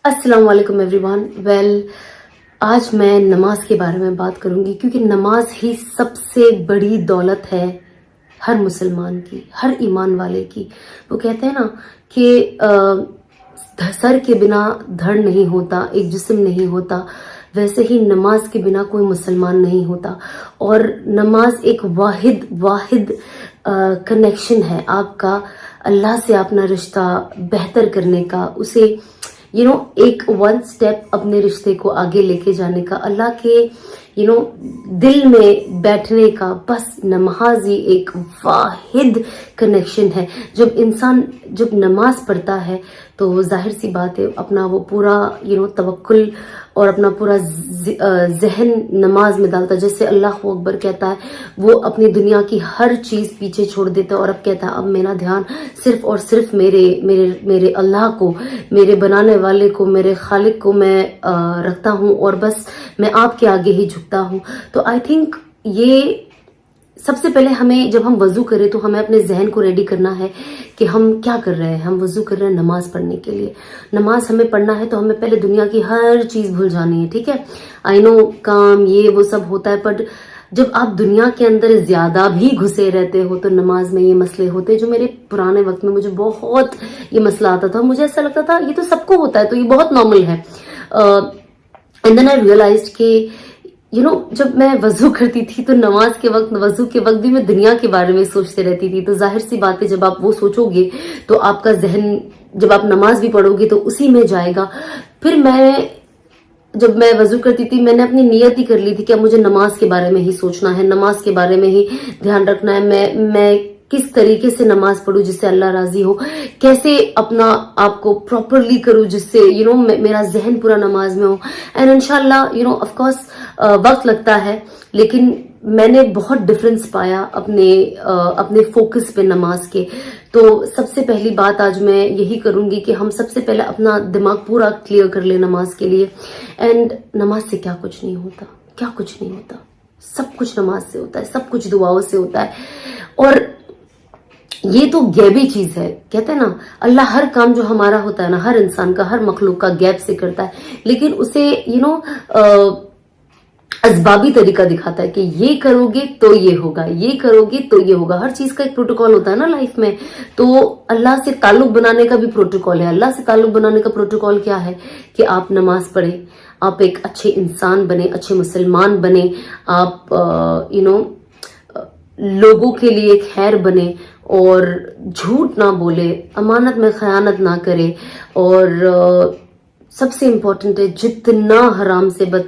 السلام علیکم every one. آج میں نماز کے بارے میں بات کروں گی کیونکہ نماز ہی سب سے بڑی دولت ہے ہر مسلمان کی، ہر ایمان والے کی. وہ کہتے ہیں نا کہ سر کے بنا دھڑ نہیں ہوتا، ایک جسم نہیں ہوتا، ویسے ہی نماز کے بنا کوئی مسلمان نہیں ہوتا. اور نماز ایک واحد کنیکشن ہے آپ کا اللہ سے، اپنا رشتہ بہتر کرنے کا، اسے ایک ون سٹیپ اپنے رشتے کو آگے لے کے جانے کا، اللہ کے دل میں بیٹھنے کا. بس نماز ہی ایک واحد کنیکشن ہے. جب انسان نماز پڑھتا ہے تو ظاہر سی بات ہے اپنا وہ پورا توکل اور اپنا پورا ذہن نماز میں ڈالتا ہے. جیسے اللہ اکبر کہتا ہے وہ اپنی دنیا کی ہر چیز پیچھے چھوڑ دیتا ہے اور اب کہتا ہے اب میرا دھیان صرف اور صرف میرے اللہ کو، میرے بنانے والے کو، میرے خالق کو میں رکھتا ہوں اور بس میں آپ کے آگے ہی جھکتا ہوں. تو آئی تھنک یہ سب سے پہلے ہمیں جب ہم وضو کریں تو ہمیں اپنے ذہن کو ریڈی کرنا ہے کہ ہم کیا کر رہے ہیں. ہم وضو کر رہے ہیں نماز پڑھنے کے لیے. نماز ہمیں پڑھنا ہے تو ہمیں پہلے دنیا کی ہر چیز بھول جانی ہے. ٹھیک ہے، آئی نو کام یہ وہ سب ہوتا ہے، بٹ جب آپ دنیا کے اندر زیادہ بھی گھسے رہتے ہو تو نماز میں یہ مسئلے ہوتے. جو میرے پرانے وقت میں مجھے بہت یہ مسئلہ آتا تھا، مجھے ایسا لگتا تھا یہ تو سب کو ہوتا ہے تو یہ بہت نارمل ہے. اینڈ دین آئی ریئلائزڈ کہ جب میں وضو کرتی تھی تو نماز کے وقت، وضو کے وقت بھی میں دنیا کے بارے میں سوچتے رہتی تھی. تو ظاہر سی بات ہے جب آپ وہ سوچو گے تو آپ کا ذہن جب آپ نماز بھی پڑھو گے تو اسی میں جائے گا. پھر جب میں وضو کرتی تھی میں نے اپنی نیت ہی کر لی تھی کہ اب مجھے نماز کے بارے میں ہی سوچنا ہے، نماز کے بارے میں ہی دھیان رکھنا ہے. میں کس طریقے سے نماز پڑھوں جس سے اللہ راضی ہو، کیسے اپنا آپ کو پراپرلی کروں جس سے میرا ذہن پورا نماز میں ہو. اینڈ انشاءاللہ آف کورس وقت لگتا ہے لیکن میں نے بہت ڈفرنس پایا اپنے فوکس پہ نماز کے. تو سب سے پہلی بات آج میں یہی کروں گی کہ ہم سب سے پہلے اپنا دماغ پورا کلیئر کر لیں نماز کے لیے. اینڈ نماز سے کیا کچھ نہیں ہوتا، کیا کچھ نہیں ہوتا، سب کچھ نماز سے ہوتا ہے، سب کچھ دعاؤں سے ہوتا ہے. اور یہ تو غیبی چیز ہے. کہتے ہیں نا اللہ ہر کام جو ہمارا ہوتا ہے نا، ہر انسان کا، ہر مخلوق کا غیب سے کرتا ہے، لیکن اسے اسبابی طریقہ دکھاتا ہے کہ یہ کرو گے تو یہ ہوگا، یہ کرو گے تو یہ ہوگا. ہر چیز کا ایک پروٹوکول ہوتا ہے نا لائف میں. تو اللہ سے تعلق بنانے کا بھی پروٹوکول ہے. اللہ سے تعلق بنانے کا پروٹوکول کیا ہے کہ آپ نماز پڑھیں، آپ ایک اچھے انسان بنے، اچھے مسلمان بنے، آپ لوگوں کے لیے خیر بنے اور جھوٹ نہ بولے، امانت میں خیانت نہ کرے. اور سب سے امپورٹنٹ ہے جتنا حرام سے بچ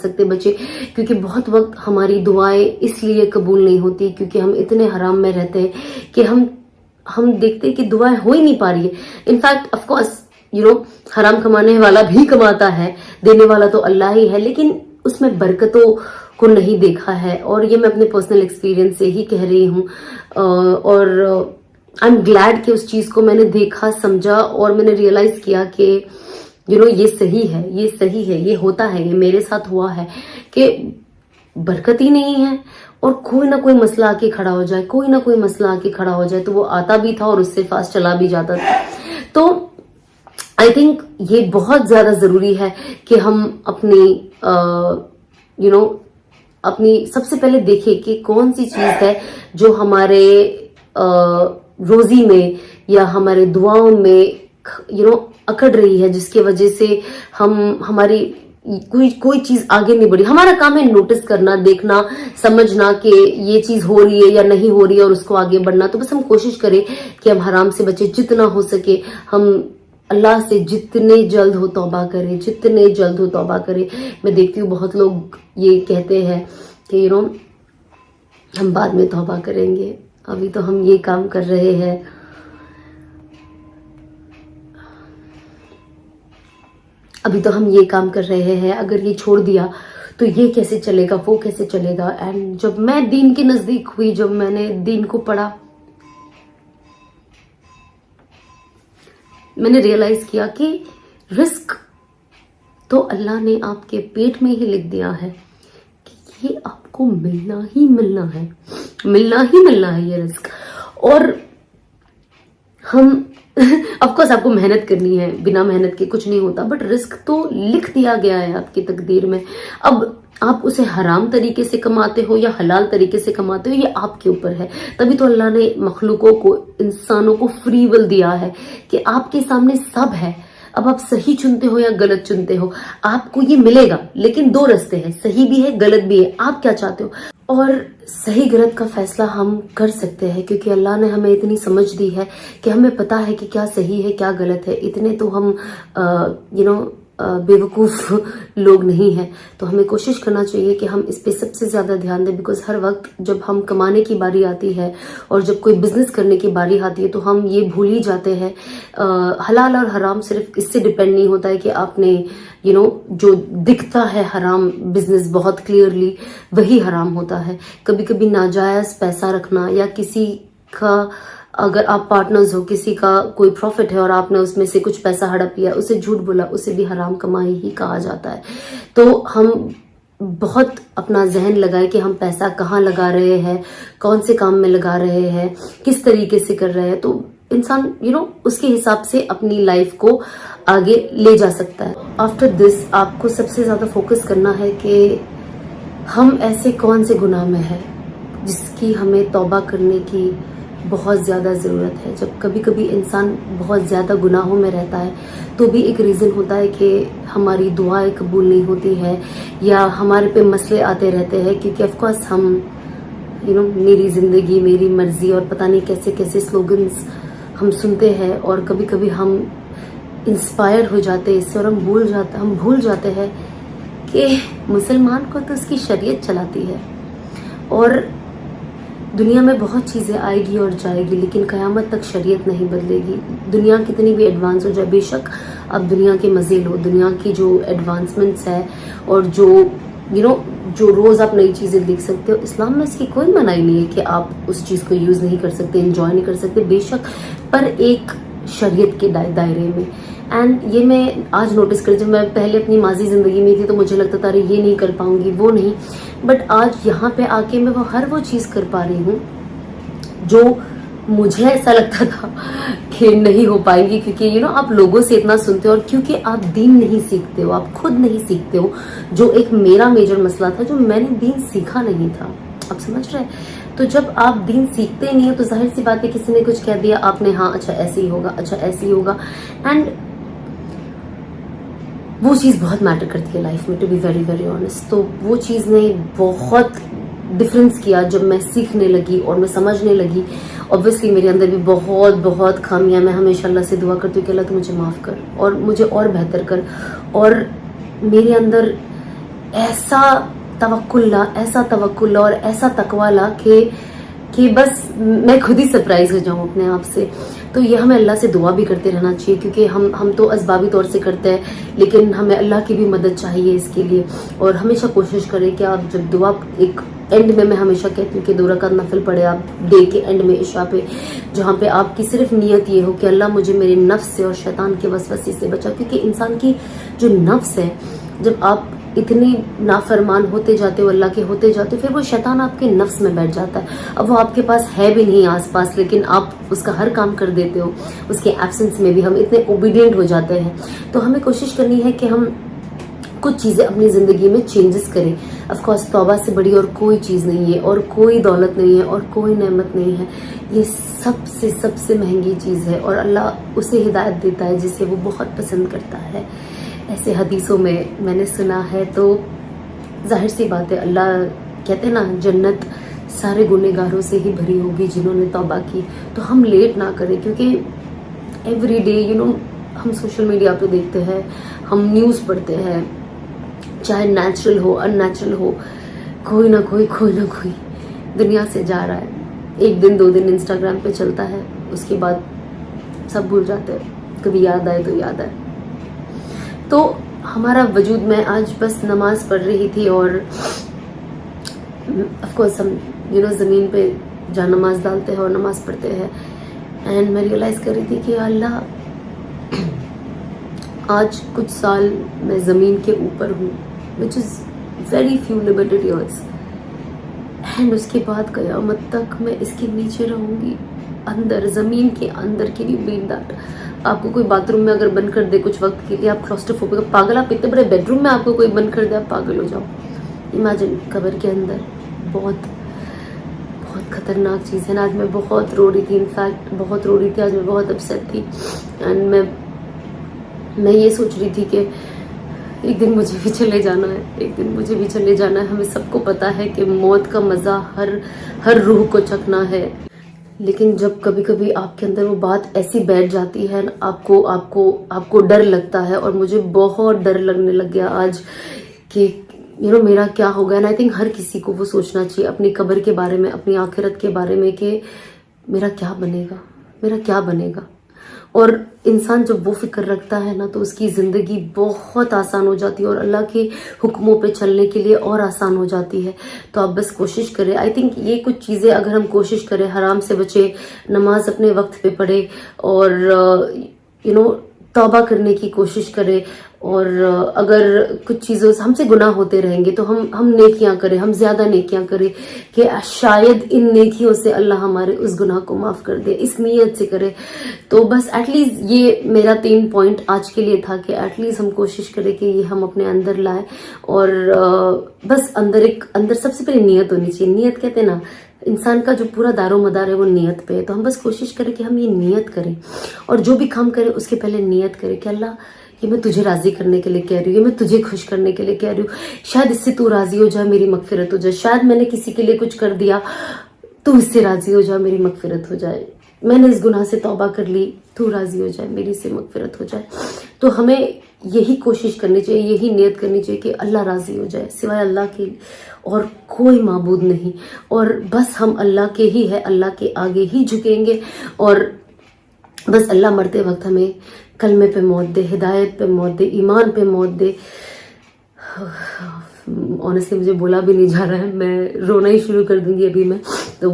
سکتے بچے. کیونکہ بہت وقت ہماری دعائیں اس لیے قبول نہیں ہوتی کیونکہ ہم اتنے حرام میں رہتے ہیں کہ ہم دیکھتے کہ دعائیں ہو ہی نہیں پا رہی ہے. انفیکٹ آف کورس حرام کمانے والا بھی کماتا ہے، دینے والا تو اللہ ہی ہے، لیکن اس میں برکتوں کو نہیں دیکھا ہے. اور یہ میں اپنے پرسنل ایکسپیرینس سے ہی کہہ رہی ہوں. اور آئی ایم گلیڈ کہ اس چیز کو میں نے دیکھا، سمجھا اور میں نے ریئلائز کیا کہ یہ صحیح ہے، یہ ہوتا ہے، یہ میرے ساتھ ہوا ہے کہ برکت ہی نہیں ہے اور کوئی نہ کوئی مسئلہ آ کے کھڑا ہو جائے تو وہ آتا بھی تھا اور اس سے فاسٹ چلا بھی جاتا تھا. تو آئی تھنک یہ بہت زیادہ ضروری ہے کہ ہم اپنی سب سے پہلے دیکھیں کہ کون سی چیز ہے جو ہمارے روزی میں یا ہمارے دعاؤں میں اکڑ رہی ہے، جس کی وجہ سے ہماری کوئی چیز آگے نہیں بڑھی. ہمارا کام ہے نوٹس کرنا، دیکھنا، سمجھنا کہ یہ چیز ہو رہی ہے یا نہیں ہو رہی ہے اور اس کو آگے بڑھنا. تو بس ہم کوشش کریں کہ ہم حرام سے بچے جتنا ہو سکے. ہم اللہ سے جتنے جلد ہو توبہ کریں. میں دیکھتی ہوں بہت لوگ یہ کہتے ہیں کہ ہم بعد میں توبہ کریں گے، ابھی تو ہم یہ کام کر رہے ہیں. اگر یہ چھوڑ دیا تو یہ کیسے چلے گا، وہ کیسے چلے گا. اینڈ جب میں دین کے نزدیک ہوئی، جب میں نے دین کو پڑھا، میں نے ریئلائز کیا کہ رزق تو اللہ نے آپ کے پیٹ میں ہی لکھ دیا ہے کہ یہ آپ کو ملنا ہی ملنا ہے یہ رزق. اور ہم آف کورس آپ کو محنت کرنی ہے، بنا محنت کے کچھ نہیں ہوتا، بٹ رزق تو لکھ دیا گیا ہے آپ کی تقدیر میں. اب آپ اسے حرام طریقے سے کماتے ہو یا حلال طریقے سے کماتے ہو، یہ آپ کے اوپر ہے. تبھی تو اللہ نے مخلوقوں کو، انسانوں کو فری ول دیا ہے کہ آپ کے سامنے سب ہے. اب آپ صحیح چنتے ہو یا غلط چنتے ہو، آپ کو یہ ملے گا. لیکن دو رستے ہیں، صحیح بھی ہے غلط بھی ہے. آپ کیا چاہتے ہو؟ اور صحیح غلط کا فیصلہ ہم کر سکتے ہیں کیونکہ اللہ نے ہمیں اتنی سمجھ دی ہے کہ ہمیں پتا ہے کہ کیا صحیح ہے کیا غلط ہے. اتنے تو ہم بیوقوف لوگ نہیں ہیں. تو ہمیں کوشش کرنا چاہیے کہ ہم اس پہ سب سے زیادہ دھیان دیں، بیکاز ہر وقت جب ہم کمانے کی باری آتی ہے اور جب کوئی بزنس کرنے کی باری آتی ہے تو ہم یہ بھول ہی جاتے ہیں. حلال اور حرام صرف اس سے ڈپینڈ نہیں ہوتا ہے کہ آپ نے جو دکھتا ہے حرام بزنس بہت کلیئرلی وہی حرام ہوتا ہے. کبھی کبھی ناجائز پیسہ رکھنا یا کسی کا، اگر آپ پارٹنرز ہو، کسی کا کوئی پروفٹ ہے اور آپ نے اس میں سے کچھ پیسہ ہڑپ لیا، اسے جھوٹ بولا، اسے بھی حرام کمائی ہی کہا جاتا ہے. تو ہم بہت اپنا ذہن لگائے کہ ہم پیسہ کہاں لگا رہے ہیں، کون سے کام میں لگا رہے ہیں، کس طریقے سے کر رہے ہیں. تو انسان اس کے حساب سے اپنی لائف کو آگے لے جا سکتا ہے. آفٹر دس آپ کو سب سے زیادہ فوکس کرنا ہے کہ ہم ایسے کون سے گناہ میں ہیں جس کی ہمیں توبہ کرنے کی بہت زیادہ ضرورت ہے. جب کبھی کبھی انسان بہت زیادہ گناہوں میں رہتا ہے تو بھی ایک ریزن ہوتا ہے کہ ہماری دعائیں قبول نہیں ہوتی ہے یا ہمارے پہ مسئلے آتے رہتے ہیں، کیونکہ آف کورس ہم میری زندگی میری مرضی اور پتہ نہیں کیسے کیسے سلوگنز ہم سنتے ہیں، اور کبھی کبھی ہم انسپائر ہو جاتے ہیں اس سے اور ہم بھول جاتے ہیں کہ مسلمان کو تو اس کی شریعت چلاتی ہے. اور دنیا میں بہت چیزیں آئے گی اور جائے گی لیکن قیامت تک شریعت نہیں بدلے گی. دنیا کتنی بھی ایڈوانس ہو جائے، بے شک اب دنیا کے مزے لو، دنیا کی جو ایڈوانسمنٹس ہے اور جو روز آپ نئی چیزیں دیکھ سکتے ہو، اسلام میں اس کی کوئی منائی نہیں ہے کہ آپ اس چیز کو یوز نہیں کر سکتے، انجوائے نہیں کر سکتے، بے شک، پر ایک شریعت کے دائرے میں. اینڈ یہ میں آج نوٹس کر، جب میں پہلے اپنی ماضی زندگی میں تھی تو مجھے لگتا تھا یہ نہیں کر پاؤں گی، وہ نہیں، بٹ آج یہاں پہ آ کے میں وہ چیز کر پا رہی ہوں جو مجھے ایسا لگتا تھا کہ نہیں ہو پائے گی. کیونکہ آپ لوگوں سے اتنا سنتے ہو اور کیونکہ آپ دین نہیں سیکھتے ہو، آپ خود نہیں سیکھتے ہو، جو ایک میرا میجر مسئلہ تھا، جو میں نے دین سیکھا نہیں تھا. آپ سمجھ رہے؟ تو جب آپ دین سیکھتے نہیں ہو تو ظاہر سی بات ہے کسی نے کچھ کہہ دیا آپ نے، ہاں اچھا ایسے ہی ہوگا، اچھا ایسے ہی ہوگا. اینڈ وہ چیز بہت میٹر کرتی ہے لائف میں، to be very very honest. تو وہ چیز نے بہت ڈفرینس کیا جب میں سیکھنے لگی اور میں سمجھنے لگی. اوبویسلی میرے اندر بھی بہت خامیاں. میں ہمیشہ اللہ سے دعا کرتی ہوں کہ اللہ تو مجھے معاف کر اور مجھے اور بہتر کر، اور میرے اندر ایسا توکل لا اور ایسا تقوی لا کہ بس میں خود ہی سرپرائز ہو جاؤں اپنے آپ سے. تو یہ ہمیں اللہ سے دعا بھی کرتے رہنا چاہیے، کیونکہ ہم تو اسبابی طور سے کرتے ہیں لیکن ہمیں اللہ کی بھی مدد چاہیے اس کے لیے. اور ہمیشہ کوشش کریں کہ آپ جب دعا، ایک اینڈ میں ہمیشہ کہتی ہوں کہ 2 رکعت نفل پڑھے آپ ڈے کے اینڈ میں عشاء پہ، جہاں پہ آپ کی صرف نیت یہ ہو کہ اللہ مجھے میرے نفس سے اور شیطان کے وسوسے سے بچا. کیونکہ انسان کی جو نفس ہے، جب آپ اتنی نافرمان ہوتے جاتے ہو اللہ کے ہوتے جاتے ہو، پھر وہ شیطان آپ کے نفس میں بیٹھ جاتا ہے. اب وہ آپ کے پاس ہے بھی نہیں آس پاس، لیکن آپ اس کا ہر کام کر دیتے ہو. اس کے ایبسنس میں بھی ہم اتنے اوبیڈینٹ ہو جاتے ہیں. تو ہمیں کوشش کرنی ہے کہ ہم کچھ چیزیں اپنی زندگی میں چینجز کریں. آف کورس توبہ سے بڑی اور کوئی چیز نہیں ہے، اور کوئی دولت نہیں ہے، اور کوئی نعمت نہیں ہے. یہ سب سے مہنگی چیز ہے، اور اللہ اسے ہدایت دیتا ہے جسے وہ بہت پسند کرتا ہے. ایسے حدیثوں میں نے سنا ہے. تو ظاہر سی بات ہے، اللہ کہتے ہیں نا جنت سارے گنہگاروں سے ہی بھری ہوگی جنہوں نے توبہ کی. تو ہم لیٹ نہ کریں، کیونکہ ایوری ڈے ہم سوشل میڈیا پہ دیکھتے ہیں، ہم نیوز پڑھتے ہیں، چاہے نیچرل ہو ان نیچرل ہو، کوئی نہ کوئی دنیا سے جا رہا ہے. 1 دن 2 دن انسٹاگرام پہ چلتا ہے، اس کے بعد سب بھول جاتے ہیں. کبھی یاد آئے تو یاد آئے. تو ہمارا وجود، میں آج بس نماز پڑھ رہی تھی اور آف کورس ہم زمین پہ جہاں نماز ڈالتے ہیں اور نماز پڑھتے ہیں، اینڈ میں ریئلائز کر رہی تھی کہ اللہ، آج کچھ سال میں زمین کے اوپر ہوں، which is very few limited years، and اس کے بعد قیامت تک میں اس کے نیچے رہوں گی. اندر زمین کے اندر کی نہیں بین دیٹ آپ کو کوئی باتھ روم میں اگر بند کر دے کچھ وقت کے لیے آپ کلاسٹروفوبک پاگل، آپ اتنے بڑے بیڈ روم میں آپ کو کوئی بند کر دے آپ پاگل ہو جاؤ. امیجن قبر کے اندر. بہت بہت خطرناک چیز ہے نا. آج میں بہت رو رہی تھی، انفیکٹ بہت رو رہی تھی آج، میں بہت اپسیٹ تھی. اینڈ میں یہ سوچ رہی تھی کہ ایک دن مجھے بھی چلے جانا ہے، ایک دن مجھے بھی چلے جانا ہے. ہمیں سب کو پتہ ہے کہ موت کا مزہ ہر روح کو چکھنا ہے، لیکن جب کبھی کبھی آپ کے اندر وہ بات ایسی بیٹھ جاتی ہے آپ کو ڈر لگتا ہے. اور مجھے بہت ڈر لگنے لگ گیا آج کہ میرا کیا ہوگا. اینڈ آئی تھنک ہر کسی کو وہ سوچنا چاہیے اپنی قبر کے بارے میں، اپنی آخرت کے بارے میں کہ میرا کیا بنے گا، میرا کیا بنے گا. اور انسان جب وہ فکر رکھتا ہے نا تو اس کی زندگی بہت آسان ہو جاتی ہے اور اللہ کے حکموں پہ چلنے کے لیے اور آسان ہو جاتی ہے. تو آپ بس کوشش کریں. آئی تھنک یہ کچھ چیزیں اگر ہم کوشش کریں، حرام سے بچے، نماز اپنے وقت پہ پڑھے، اور توبہ کرنے کی کوشش کرے. اور اگر کچھ چیزوں سے ہم سے گناہ ہوتے رہیں گے تو ہم نیکیاں کریں، ہم زیادہ نیکیاں کریں کہ شاید ان نیکیوں سے اللہ ہمارے اس گناہ کو معاف کر دے. اس نیت سے کرے. تو بس ایٹ لیسٹ یہ میرا 3 پوائنٹ آج کے لیے تھا کہ ایٹ لیسٹ ہم کوشش کریں کہ یہ ہم اپنے اندر لائیں. اور بس اندر سب سے پہلے نیت ہونی چاہیے. نیت کہتے ہیں نا انسان کا جو پورا دار و مدار ہے وہ نیت پہ ہے. تو ہم بس کوشش کریں کہ ہم یہ نیت کریں اور جو بھی کام کریں اس کے پہلے نیت کریں کہ اللہ یہ میں تجھے راضی کرنے کے لیے کہہ رہی ہوں، یہ میں تجھے خوش کرنے کے لیے کہہ رہی ہوں. شاید اس سے تو راضی ہو جائے، میری مغفرت ہو جائے. شاید میں نے کسی کے لیے کچھ کر دیا، تو اس سے راضی ہو جائے، میری مغفرت ہو جائے. میں نے اس گناہ سے توبہ کر لی، تو راضی ہو جائے، میری سے مغفرت ہو جائے. تو ہمیں یہی کوشش کرنی چاہیے، یہی نیت کرنی چاہیے کہ اللہ راضی ہو جائے. سوائے اللہ کے اور کوئی معبود نہیں. اور بس ہم اللہ کے ہی ہے، اللہ کے آگے ہی جھکیں گے. اور بس اللہ مرتے وقت ہمیں کلمے پہ موت دے، ہدایت پہ موت دے، ایمان پہ موت دے. آنیسٹلی مجھے بولا بھی نہیں جا رہا ہے، میں رونا ہی شروع کر دوں گی ابھی. تو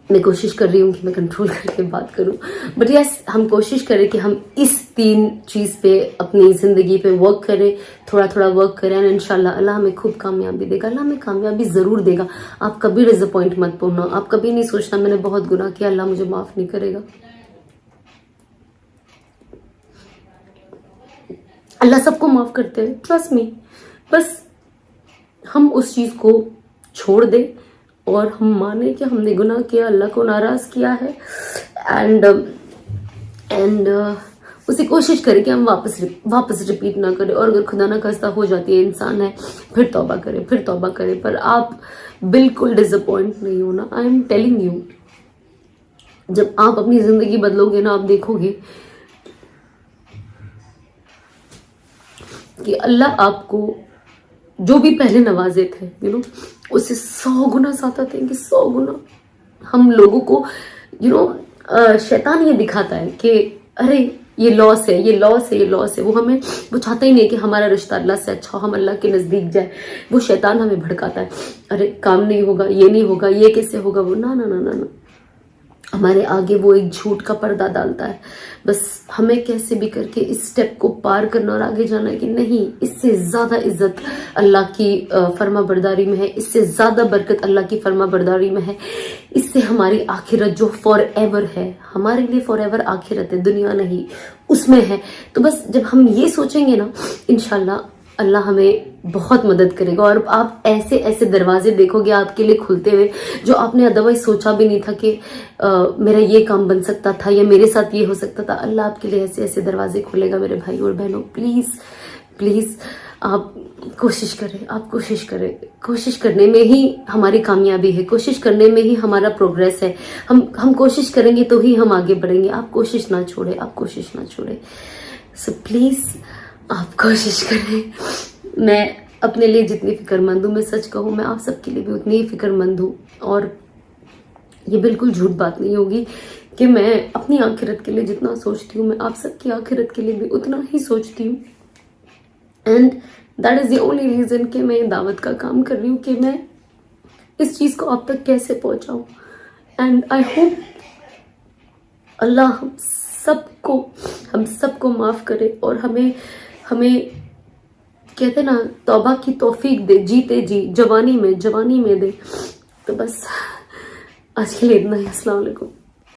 میں کوشش کر رہی ہوں کہ میں کنٹرول کر کے بات کروں. بٹ یس، ہم کوشش کریں کہ ہم اس 3 چیز پہ اپنی زندگی پہ ورک کریں، تھوڑا تھوڑا ورک کریں. اور انشاءاللہ اللہ ہمیں خوب کامیابی دے گا. اللہ ہمیں کامیابی ضرور دے گا. آپ کبھی ڈس اپوائنٹ مت ہونا. آپ کبھی نہیں سوچنا میں نے بہت گناہ کیا، اللہ مجھے معاف نہیں کرے گا. اللہ سب کو معاف کرتے ہیں، ٹرسٹ می. بس ہم اس چیز کو چھوڑ دیں اور ہم مانیں کہ ہم نے گناہ کیا، اللہ کو ناراض کیا ہے. اینڈ اسی کوشش کریں کہ ہم واپس ریپیٹ نہ کریں. اور اگر خدا نہ خواستہ ہو جاتی ہے، انسان ہے، پھر توبہ کریں. پر آپ بالکل ڈس اپوائنٹ نہیں ہونا. آئی ایم ٹیلنگ یو، جب آپ اپنی زندگی بدلو گے نا، آپ دیکھو گے کہ اللہ آپ کو جو بھی پہلے نوازے تھے اس سے 100 گنا زیادہ دیں گے. 100 گنا. ہم لوگوں کو شیطان یہ دکھاتا ہے کہ ارے یہ لاس ہے، یہ لاس ہے، یہ لاس ہے. وہ چاہتا ہی نہیں کہ ہمارا رشتہ اللہ سے اچھا ہو، ہم اللہ کے نزدیک جائے. وہ شیطان ہمیں بھڑکاتا ہے، ارے کام نہیں ہوگا، یہ نہیں ہوگا، یہ کیسے ہوگا، وہ نہ نہ نہ نہ. ہمارے آگے وہ ایک جھوٹ کا پردہ ڈالتا ہے. بس ہمیں کیسے بھی کر کے اس سٹیپ کو پار کرنا اور آگے جانا ہے کہ نہیں، اس سے زیادہ عزت اللہ کی فرما برداری میں ہے، اس سے زیادہ برکت اللہ کی فرما برداری میں ہے. اس سے ہماری آخرت جو فار ایور ہے، ہمارے لیے فار ایور آخرت ہے، دنیا نہیں، اس میں ہے. تو بس جب ہم یہ سوچیں گے نا، انشاءاللہ اللہ ہمیں بہت مدد کرے گا. اور آپ ایسے ایسے دروازے دیکھو گے آپ کے لیے کھلتے ہوئے جو آپ نے ادروائز سوچا بھی نہیں تھا کہ میرا یہ کام بن سکتا تھا یا میرے ساتھ یہ ہو سکتا تھا. اللہ آپ کے لیے ایسے ایسے دروازے کھولے گا. میرے بھائی اور بہنوں، پلیز آپ کوشش کریں. آپ کوشش کریں. کوشش کرنے میں ہی ہماری کامیابی ہے، کوشش کرنے میں ہی ہمارا پروگریس ہے. ہم کوشش کریں گے تو ہی ہم آگے بڑھیں گے. آپ کوشش نہ چھوڑیں، آپ کوشش نہ چھوڑیں. سو پلیز آپ کوشش کریں. میں اپنے لیے جتنی فکر مند ہوں، میں سچ کہوں میں آپ سب کے لیے بھی اتنی ہی فکر مند ہوں. اور یہ بالکل جھوٹ بات نہیں ہوگی کہ میں اپنی آخرت کے لیے جتنا سوچتی ہوں، میں آپ سب کی آخرت کے لیے بھی اتنا ہی سوچتی ہوں. And that is the only reason کہ میں دعوت کا کام کر رہی ہوں کہ میں اس چیز کو آپ تک کیسے پہنچاؤں. اینڈ آئی ہوپ اللہ ہم سب کو معاف کرے اور ہمیں کہتے ہیں نا توبہ کی توفیق دے، جیتے جی جوانی میں دے. تو بس آج کے لیے اتنا ہی. السلام علیکم.